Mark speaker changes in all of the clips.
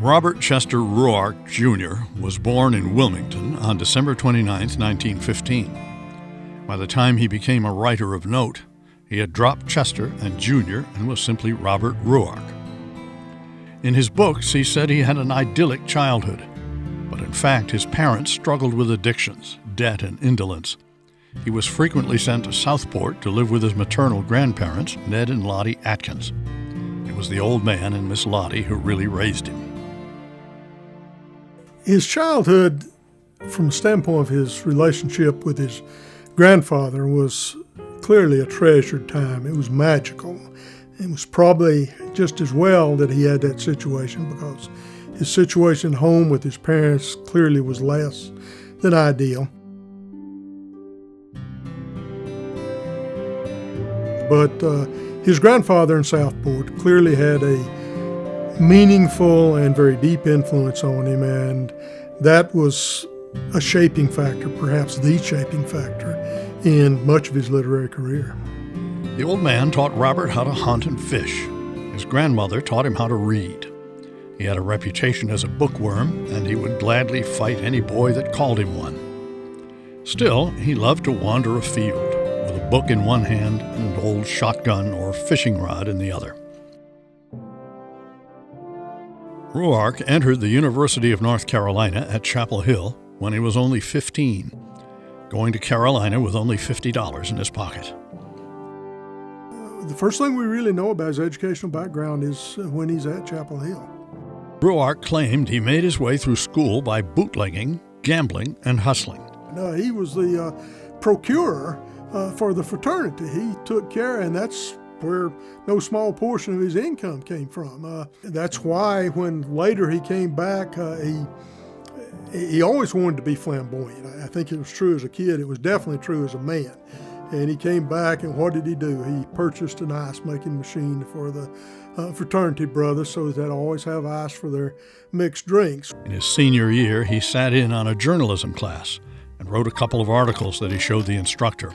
Speaker 1: Robert Chester Ruark, Jr. was born in Wilmington on December 29, 1915. By the time he became a writer of note, he had dropped Chester and Jr. and was simply Robert Ruark. In his books, he said he had an idyllic childhood, but in fact his parents struggled with addictions, debt, and indolence. He was frequently sent to Southport to live with his maternal grandparents, Ned and Lottie Atkins. It was the old man and Miss Lottie who really raised him.
Speaker 2: His childhood, from the standpoint of his relationship with his grandfather, was clearly a treasured time. It was magical. It was probably just as well that he had that situation, because his situation at home with his parents clearly was less than ideal. But his grandfather in Southport clearly had a meaningful and very deep influence on him, and that was a shaping factor, perhaps the shaping factor, in much of his literary career.
Speaker 1: The old man taught Robert how to hunt and fish. His grandmother taught him how to read. He had a reputation as a bookworm, and he would gladly fight any boy that called him one. Still, he loved to wander afield, with a book in one hand and an old shotgun or fishing rod in the other. Ruark entered the University of North Carolina at Chapel Hill when he was only 15, going to Carolina with only $50 in his pocket.
Speaker 2: The first thing we really know about his educational background is when he's at Chapel Hill.
Speaker 1: Ruark claimed he made his way through school by bootlegging, gambling, and hustling.
Speaker 2: He was the procurer for the fraternity. He took care, and that's where no small portion of his income came from. That's why when later he came back, he always wanted to be flamboyant. I think it was true as a kid. It was definitely true as a man. And he came back, and what did he do? He purchased an ice-making machine for the fraternity brothers so that they'd always have ice for their mixed drinks.
Speaker 1: In his senior year, he sat in on a journalism class and wrote a couple of articles that he showed the instructor.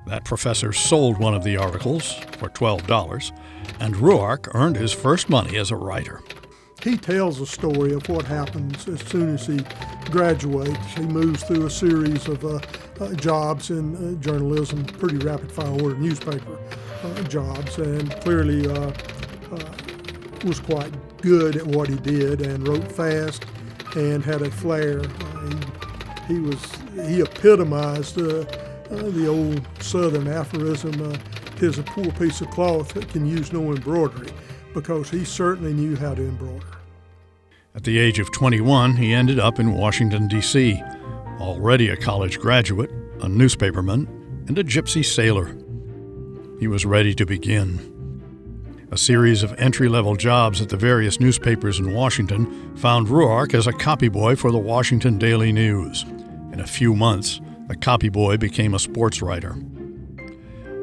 Speaker 1: That professor sold one of the articles for $12, and Ruark earned his first money as a writer.
Speaker 2: He tells a story of what happens as soon as he graduates. He moves through a series of jobs in journalism, pretty rapid-fire order newspaper jobs, and clearly was quite good at what he did and wrote fast and had a flair. He epitomized the old Southern aphorism, "'Tis a poor piece of cloth that can use no embroidery," because he certainly knew how to embroider.
Speaker 1: At the age of 21, he ended up in Washington, D.C., already a college graduate, a newspaperman, and a gypsy sailor. He was ready to begin. A series of entry-level jobs at the various newspapers in Washington found Ruark as a copyboy for the Washington Daily News. In a few months, the copyboy became a sports writer.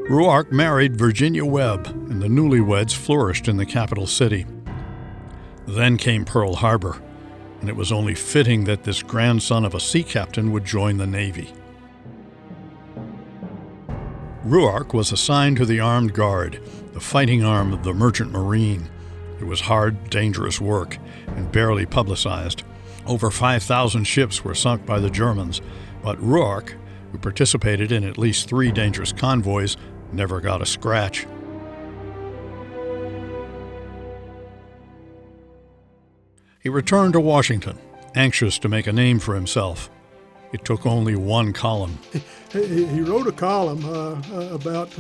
Speaker 1: Ruark married Virginia Webb, and the newlyweds flourished in the capital city. Then came Pearl Harbor, and it was only fitting that this grandson of a sea captain would join the Navy. Ruark was assigned to the Armed Guard, the fighting arm of the Merchant Marine. It was hard, dangerous work, and barely publicized. Over 5,000 ships were sunk by the Germans, but Ruark, who participated in at least 3 dangerous convoys, never got a scratch. He returned to Washington, anxious to make a name for himself. It took only one column.
Speaker 2: He wrote a column about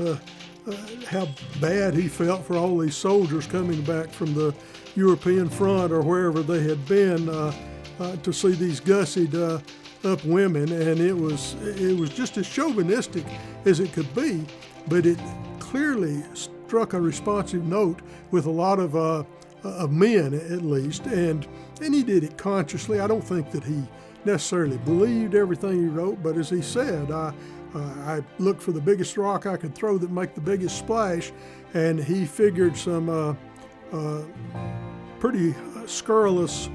Speaker 2: how bad he felt for all these soldiers coming back from the European front or wherever they had been to see these gussied up women, and it was just as chauvinistic as it could be, but it clearly struck a responsive note with a lot of men, at least, and he did it consciously. I don't think that he necessarily believed everything he wrote, but as he said, I looked for the biggest rock I could throw that make the biggest splash, and he figured some pretty scurrilous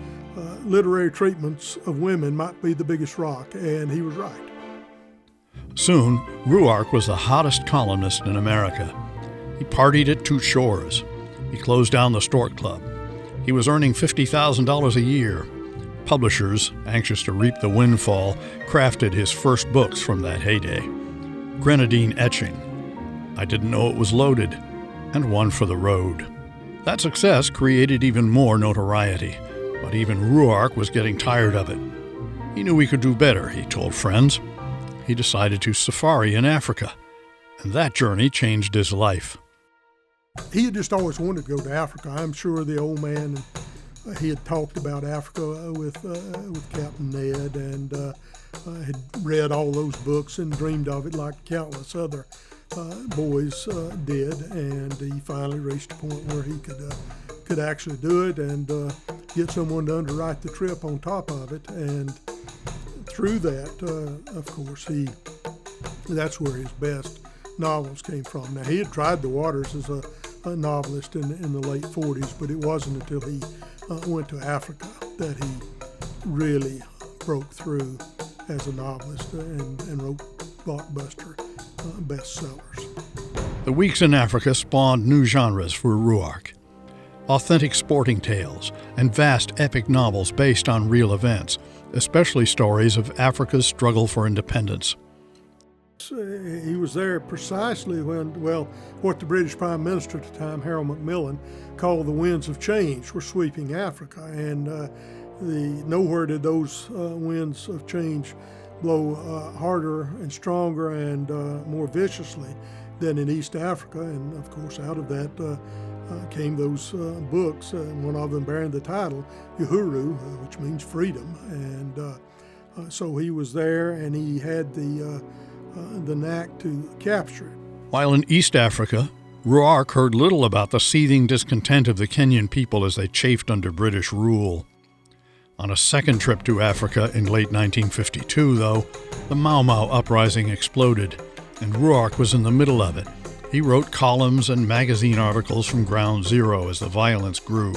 Speaker 2: literary treatments of women might be the biggest rock, and he was right.
Speaker 1: Soon, Ruark was the hottest columnist in America. He partied at Two Shores. He closed down the Stork Club. He was earning $50,000 a year. Publishers, anxious to reap the windfall, crafted his first books from that heyday. Grenadine Etching, I Didn't Know It Was Loaded, and One for the Road. That success created even more notoriety, but even Ruark was getting tired of it. He knew he could do better, he told friends. He decided to safari in Africa, and that journey changed his life.
Speaker 2: He had just always wanted to go to Africa. I'm sure the old man, he had talked about Africa with Captain Ned, and had read all those books and dreamed of it like countless other boys did. And he finally reached a point where he could actually do it and get someone to underwrite the trip on top of it. And through that, of course, that's where his best novels came from. Now, he had tried the waters as a novelist in the late 40s, but it wasn't until he went to Africa that he really broke through as a novelist and wrote blockbuster bestsellers.
Speaker 1: The weeks in Africa spawned new genres for Ruark. Authentic sporting tales and vast epic novels based on real events, especially stories of Africa's struggle for independence.
Speaker 2: He was there precisely when, what the British Prime Minister at the time, Harold Macmillan, called the winds of change were sweeping Africa. And nowhere did those winds of change blow harder and stronger and more viciously than in East Africa. And of course, out of that came those books, one of them bearing the title Uhuru, which means freedom. And so he was there, and he had the knack to capture it.
Speaker 1: While in East Africa, Ruark heard little about the seething discontent of the Kenyan people as they chafed under British rule. On a second trip to Africa in late 1952, though, the Mau Mau uprising exploded, and Ruark was in the middle of it. He wrote columns and magazine articles from ground zero as the violence grew.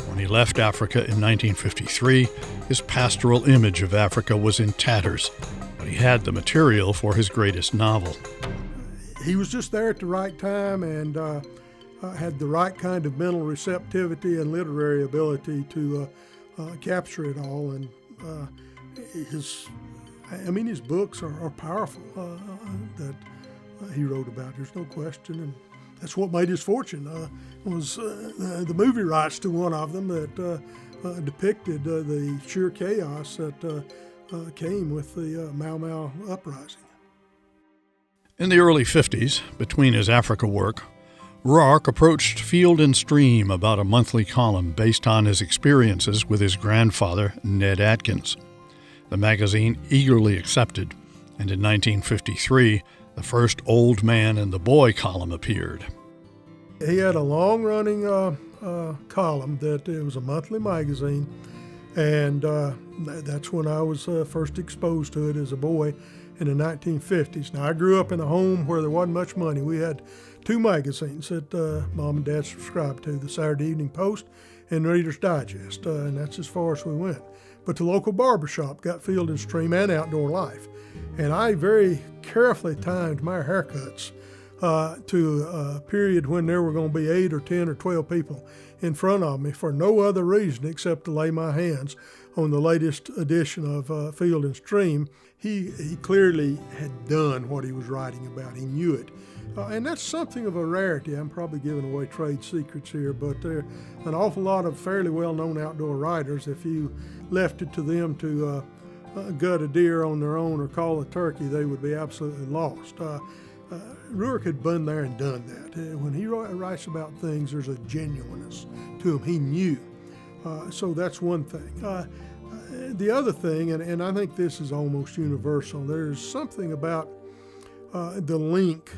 Speaker 1: When he left Africa in 1953, his pastoral image of Africa was in tatters, but he had the material for his greatest novel.
Speaker 2: He was just there at the right time and had the right kind of mental receptivity and literary ability to capture it all. And his books are powerful that he wrote about. There's no question, and that's what made his fortune. Was the movie rights to one of them that depicted the sheer chaos that came with the Mau Mau uprising.
Speaker 1: In the early 50s, between his Africa work, Ruark approached Field and Stream about a monthly column based on his experiences with his grandfather, Ned Atkins. The magazine eagerly accepted, and in 1953, the first Old Man and the Boy column appeared.
Speaker 2: He had a long-running column that it was a monthly magazine, and that's when I was first exposed to it as a boy in the 1950s. Now, I grew up in a home where there wasn't much money. We had two magazines that Mom and Dad subscribed to, the Saturday Evening Post and Reader's Digest, and that's as far as we went. But the local barbershop got Field and Stream and Outdoor Life, and I very carefully timed my haircuts to a period when there were going to be 8 or 10 or 12 people in front of me for no other reason except to lay my hands on the latest edition of Field and Stream. He clearly had done what he was writing about. He knew it. And that's something of a rarity. I'm probably giving away trade secrets here, but there are an awful lot of fairly well-known outdoor writers. If you left it to them to gut a deer on their own or call a turkey, they would be absolutely lost. Ruark had been there and done that. When he writes about things, there's a genuineness to him. He knew. So that's one thing. The other thing, and I think this is almost universal, there's something about the link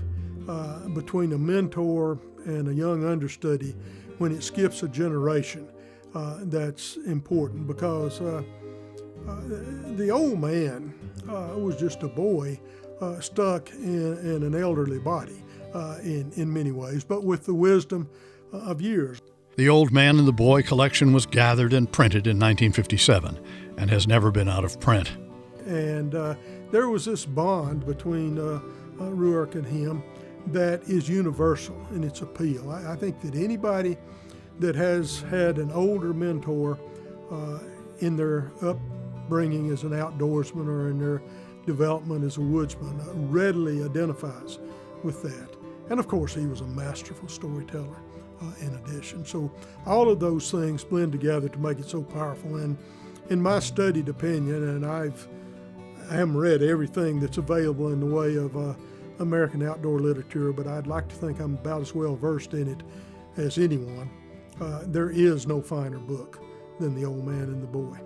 Speaker 2: between a mentor and a young understudy when it skips a generation that's important, because the old man was just a boy stuck in an elderly body in many ways, but with the wisdom of years.
Speaker 1: The Old Man and the Boy collection was gathered and printed in 1957 and has never been out of print.
Speaker 2: And there was this bond between Ruark and him that is universal in its appeal. I think that anybody that has had an older mentor in their upbringing as an outdoorsman or in their development as a woodsman readily identifies with that. And of course, he was a masterful storyteller in addition. So all of those things blend together to make it so powerful. And in my studied opinion, and I haven't read everything that's available in the way of American outdoor literature, but I'd like to think I'm about as well versed in it as anyone. There is no finer book than The Old Man and the Boy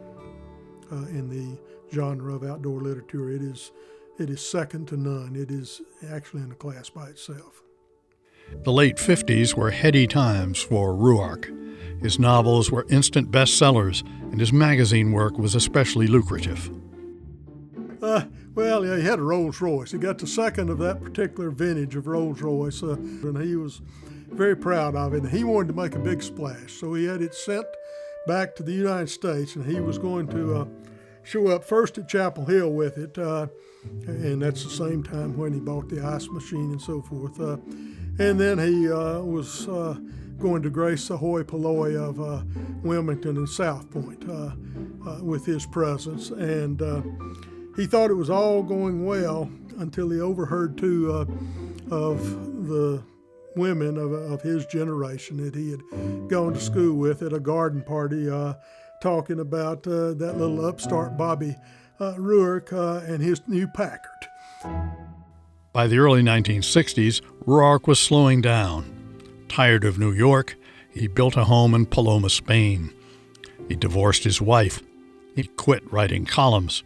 Speaker 2: in the genre of outdoor literature. It is second to none. It is actually in a class by itself.
Speaker 1: The late 50s were heady times for Ruark. His novels were instant bestsellers, and his magazine work was especially lucrative.
Speaker 2: Well, yeah, he had a Rolls Royce. He got the second of that particular vintage of Rolls Royce, and he was very proud of it. And he wanted to make a big splash, so he had it sent back to the United States, and he was going to show up first at Chapel Hill with it, and that's the same time when he bought the ice machine and so forth. And then he was going to grace the hoi polloi of Wilmington and South Point with his presence, and he thought it was all going well until he overheard two of the women of his generation that he had gone to school with at a garden party talking about that little upstart Bobby Ruark and his new Packard.
Speaker 1: By the early 1960s, Ruark was slowing down. Tired of New York, he built a home in Paloma, Spain. He divorced his wife. He quit writing columns.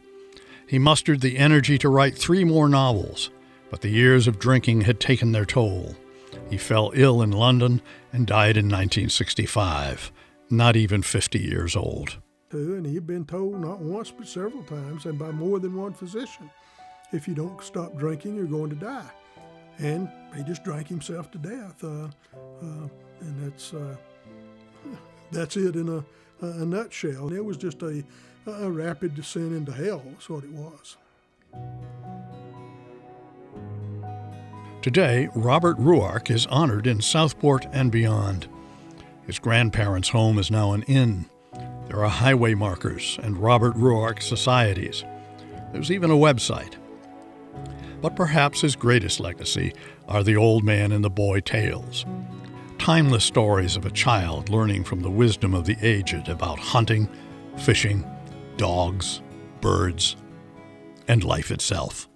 Speaker 1: He mustered the energy to write 3 more novels, but the years of drinking had taken their toll. He fell ill in London and died in 1965, not even 50 years old.
Speaker 2: And he had been told not once but several times, and by more than one physician, if you don't stop drinking, you're going to die. And he just drank himself to death, and that's it in a nutshell. And it was just a rapid descent into hell, is what it was.
Speaker 1: Today, Robert Ruark is honored in Southport and beyond. His grandparents' home is now an inn. There are highway markers and Robert Ruark societies. There's even a website. But perhaps his greatest legacy are the Old Man and the Boy tales. Timeless stories of a child learning from the wisdom of the aged about hunting, fishing, dogs, birds, and life itself.